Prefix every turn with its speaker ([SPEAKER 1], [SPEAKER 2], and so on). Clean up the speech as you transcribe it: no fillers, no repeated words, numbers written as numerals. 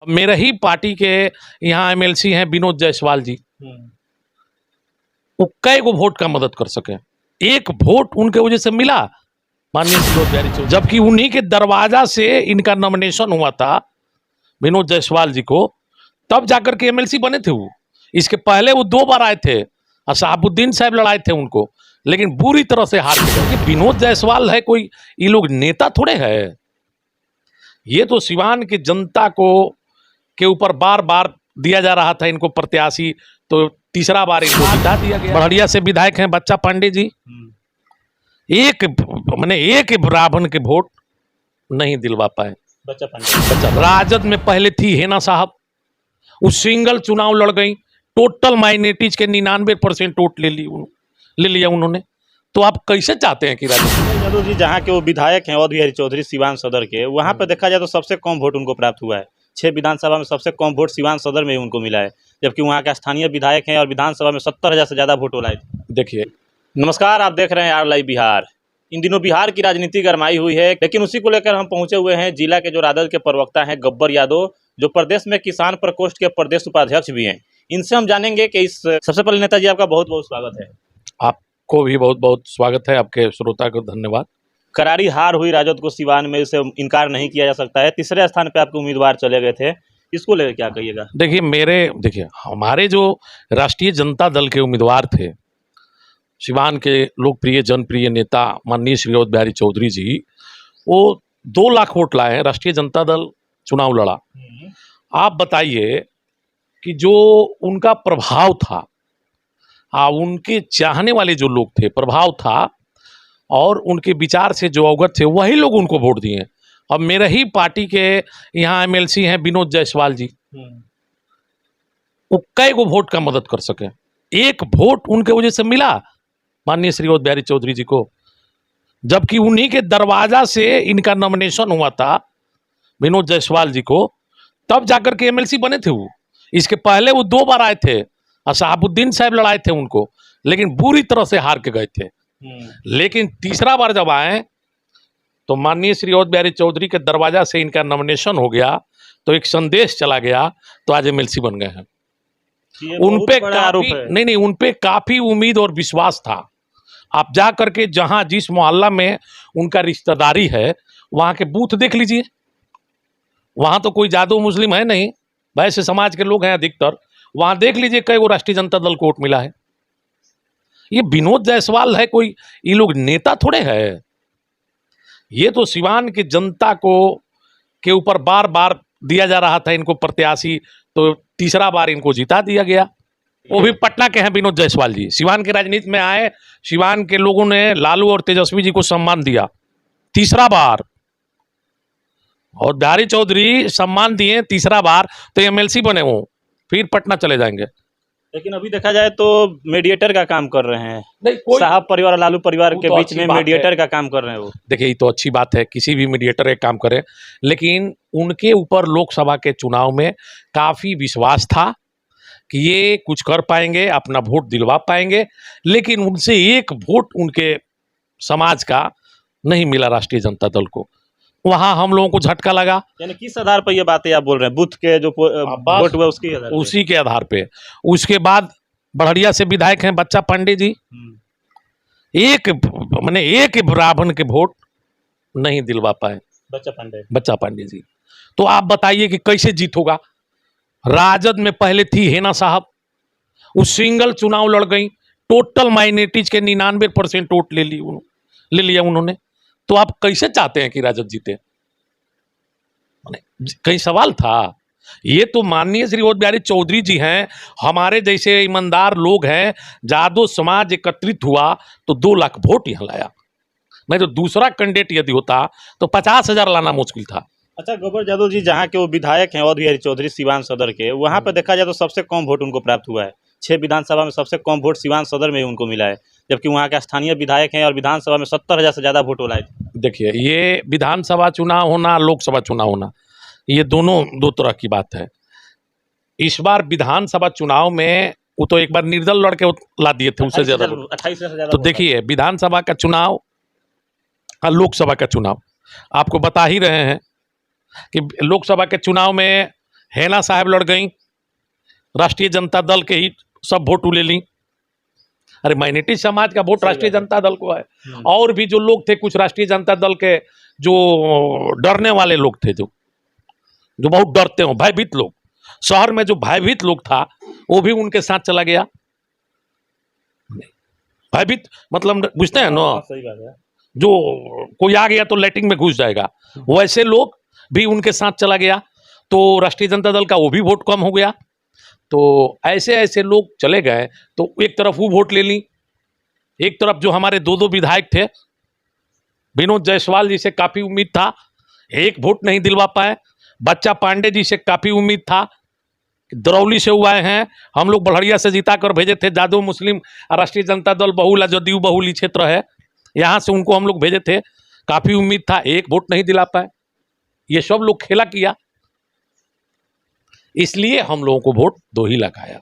[SPEAKER 1] मेरे ही पार्टी के यहाँ एमएलसी हैं विनोद जायसवाल जी। वो कई को वोट का मदद कर सके, एक वोट उनके वजह से मिला माननीय विनोद बिहारी चौधरी, जबकि उन्हीं के दरवाजा से इनका नॉमिनेशन हुआ था विनोद जायसवाल जी को, तब जाकर के एमएलसी बने थे वो। इसके पहले वो 2 बार आए थे और शहाबुद्दीन साहब लड़ाए थे उनको, लेकिन बुरी तरह से हार गए। विनोद जायसवाल है कोई, ये लोग नेता थोड़े है। ये तो सिवान की जनता को के ऊपर बार बार दिया जा रहा था इनको प्रत्याशी, तो तीसरा बार इनको जिता दिया गया। बढ़िया से विधायक हैं बच्चा पांडे जी, एक रावण के वोट नहीं दिलवा पाए। बच्चा राजद में पहले थी हेना साहब, उस सिंगल चुनाव लड़ गई, टोटल माइनॉरिटीज के 99% वोट ले लिया उन्होंने। तो आप कैसे चाहते हैं कि राजद
[SPEAKER 2] यादव जी जहाँ के वो विधायक हैं अवध बिहारी चौधरी सिवान सदर के, वहाँ पे देखा जाए तो सबसे कम वोट उनको प्राप्त हुआ है। 6 विधानसभा में सबसे कम वोट सिवान सदर में ही उनको मिला है, जबकि वहाँ के स्थानीय विधायक हैं और विधानसभा में 70,000 से ज़्यादा वोट लाए थे।
[SPEAKER 1] देखिए,
[SPEAKER 2] नमस्कार, आप देख रहे हैं आर लाइव बिहार। इन दिनों बिहार की राजनीति गरमाई हुई है, लेकिन उसी को लेकर हम पहुंचे हुए हैं जिला के जो राजद के प्रवक्ता हैं गब्बर यादव, जो प्रदेश में किसान प्रकोष्ठ के प्रदेश उपाध्यक्ष भी हैं। इनसे हम जानेंगे कि इस सबसे पहले नेताजी आपका बहुत बहुत स्वागत है।
[SPEAKER 1] आपको भी बहुत बहुत स्वागत है, आपके श्रोता को धन्यवाद।
[SPEAKER 2] करारी हार हुई राजद को सिवान में, इसे इनकार नहीं किया जा सकता है। तीसरे स्थान पे आपके उम्मीदवार चले गए थे, इसको लेकर क्या कहिएगा?
[SPEAKER 1] देखिए हमारे जो राष्ट्रीय जनता दल के उम्मीदवार थे, सिवान के लोकप्रिय जनप्रिय नेता माननीय श्री अवध बिहारी चौधरी जी, वो 2 लाख वोट लाए हैं। राष्ट्रीय जनता दल चुनाव लड़ा। आप बताइए कि जो उनका प्रभाव था, उनके चाहने वाले जो लोग थे, प्रभाव था और उनके विचार से जो अवगत थे, वही लोग उनको वोट दिए। अब मेरे ही पार्टी के यहाँ एमएलसी हैं विनोद जायसवाल जी, वो कई को वोट का मदद कर सके, एक वोट उनके वजह से मिला माननीय श्री अवध बिहारी चौधरी जी को, जबकि उन्हीं के दरवाजा से इनका नॉमिनेशन हुआ था विनोद जायसवाल जी को, तब जाकर के एमएलसी बने थे वो। इसके पहले वो 2 बार आए थे और शहाबुद्दीन साहब लड़ाए थे उनको, लेकिन बुरी तरह से हार के गए थे। लेकिन तीसरा बार जब आए तो माननीय श्री अवध बिहारी चौधरी के दरवाजा से इनका नॉमिनेशन हो गया, तो एक संदेश चला गया, तो आज एमएलसी बन गए हैं। उनपे उनपे काफी उम्मीद और विश्वास था। आप जा करके जहां जिस मोहल्ला में उनका रिश्तेदारी है, वहां के बूथ देख लीजिए, वहां तो कोई जादू मुस्लिम है नहीं, वैसे समाज के लोग हैं अधिकतर। वहां देख लीजिए कई वो राष्ट्रीय जनता दल को वोट मिला है। ये विनोद जायसवाल है कोई, ये लोग नेता थोड़े है। ये तो सिवान की जनता को के ऊपर बार बार दिया जा रहा था इनको प्रत्याशी, तो तीसरा बार इनको जिता दिया गया। वो भी पटना के हैं विनोद जायसवाल जी, सिवान की राजनीति में आए, सिवान के लोगों ने लालू और तेजस्वी जी को सम्मान दिया तीसरा बार, और बिहारी चौधरी सम्मान दिए तीसरा बार, तो एमएलसी बने, वो फिर पटना चले जाएंगे।
[SPEAKER 2] लेकिन अभी देखा जाए तो मीडिएटर का काम कर रहे हैं,
[SPEAKER 1] नहीं,
[SPEAKER 2] साहब परिवार और लालू परिवार के बीच में मीडिएटर का काम कर रहे हैं वो।
[SPEAKER 1] देखिए, ये तो अच्छी बात है, किसी भी मीडिएटर एक काम करे, लेकिन उनके ऊपर लोकसभा के चुनाव में काफ़ी विश्वास था कि ये कुछ कर पाएंगे, अपना वोट दिलवा पाएंगे, लेकिन उनसे एक वोट उनके समाज का नहीं मिला राष्ट्रीय जनता दल को। वहाँ हम लोगों को झटका लगा।
[SPEAKER 2] यानी किस आधार पर ये बातें आप बोल रहे हैं? बूथ के जो वोट हुआ
[SPEAKER 1] उसी के आधार पे। उसके बाद बढ़िया से विधायक हैं बच्चा पांडे जी, एक रावण के वोट नहीं दिलवा पाए। बच्चा पांडे जी, तो आप बताइए कि कैसे जीत होगा? राजद में पहले थी हेना साहब, उस सिंगल चुनाव लड़ गई, टोटल माइनॉरिटीज के 99% वोट ले लिया उन्होंने। तो आप कैसे चाहते हैं कि राजद जीते? कहीं सवाल था? ये तो माननीय श्री अवध बिहारी चौधरी जी हैं, हमारे जैसे ईमानदार लोग हैं, जादू समाज एकत्रित हुआ तो 2 लाख वोट यहाँ लाया। नहीं तो दूसरा कैंडिडेट यदि होता तो 50,000 लाना मुश्किल था।
[SPEAKER 2] अच्छा, गब्बर यादव जी जहाँ के वो विधायक हैं अवध बिहारी चौधरी सिवान सदर के, वहाँ पे देखा जाए तो सबसे कम वोट उनको प्राप्त हुआ है। 6 विधानसभा में सबसे कम वोट सिवान सदर में ही उनको मिला है, जबकि वहाँ के स्थानीय विधायक हैं और विधानसभा में 70,000 से ज़्यादा वोट लाए थे।
[SPEAKER 1] देखिए, ये विधानसभा चुनाव होना, लोकसभा चुनाव होना, ये दोनों 2 तरह की बात है। इस बार विधानसभा चुनाव में वो तो एक बार निर्दल लड़के ला दिए थे, उससे ज़्यादा
[SPEAKER 2] 28 से ज़्यादा।
[SPEAKER 1] तो देखिए, विधानसभा का चुनाव और लोकसभा का चुनाव आपको बता ही रहे हैं कि लोकसभा के चुनाव में हेना साहब लड़ गई, राष्ट्रीय जनता दल के ही सब वोट ले ली। अरे माइनॉरिटी समाज का वोट
[SPEAKER 2] सही
[SPEAKER 1] राष्ट्रीय
[SPEAKER 2] बात है।
[SPEAKER 1] जनता दल को है। और भी जो लोग थे कुछ राष्ट्रीय जनता दल के, जो डरने वाले लोग थे, जो बहुत डरते हो, भयभीत लोग, शहर में जो भयभीत लोग था वो भी उनके साथ चला गया। भयभीत मतलब बुझते हैं ना,
[SPEAKER 2] हाँ, सही बात है।
[SPEAKER 1] जो कोई आ गया तो लैट्रिन में घुस जाएगा, वैसे लोग भी उनके साथ चला गया। तो राष्ट्रीय जनता दल का वो भी वोट कम हो गया। तो ऐसे ऐसे लोग चले गए, तो एक तरफ वो वोट ले ली, एक तरफ जो हमारे दो दो विधायक थे, विनोद जायसवाल जी से काफी उम्मीद था, एक वोट नहीं दिलवा पाए। बच्चा पांडे जी से काफी उम्मीद था, दरौली से हुए हैं, हम लोग बड़हरिया से जीता कर भेजे थे। जादव मुस्लिम राष्ट्रीय जनता दल बहुल, जदयू बहुल क्षेत्र है, यहाँ से उनको हम लोग भेजे थे, काफी उम्मीद था, एक वोट नहीं दिला पाए। ये सब लोग खेला किया, इसलिए हम लोगों को वोट 2 ही लगाया।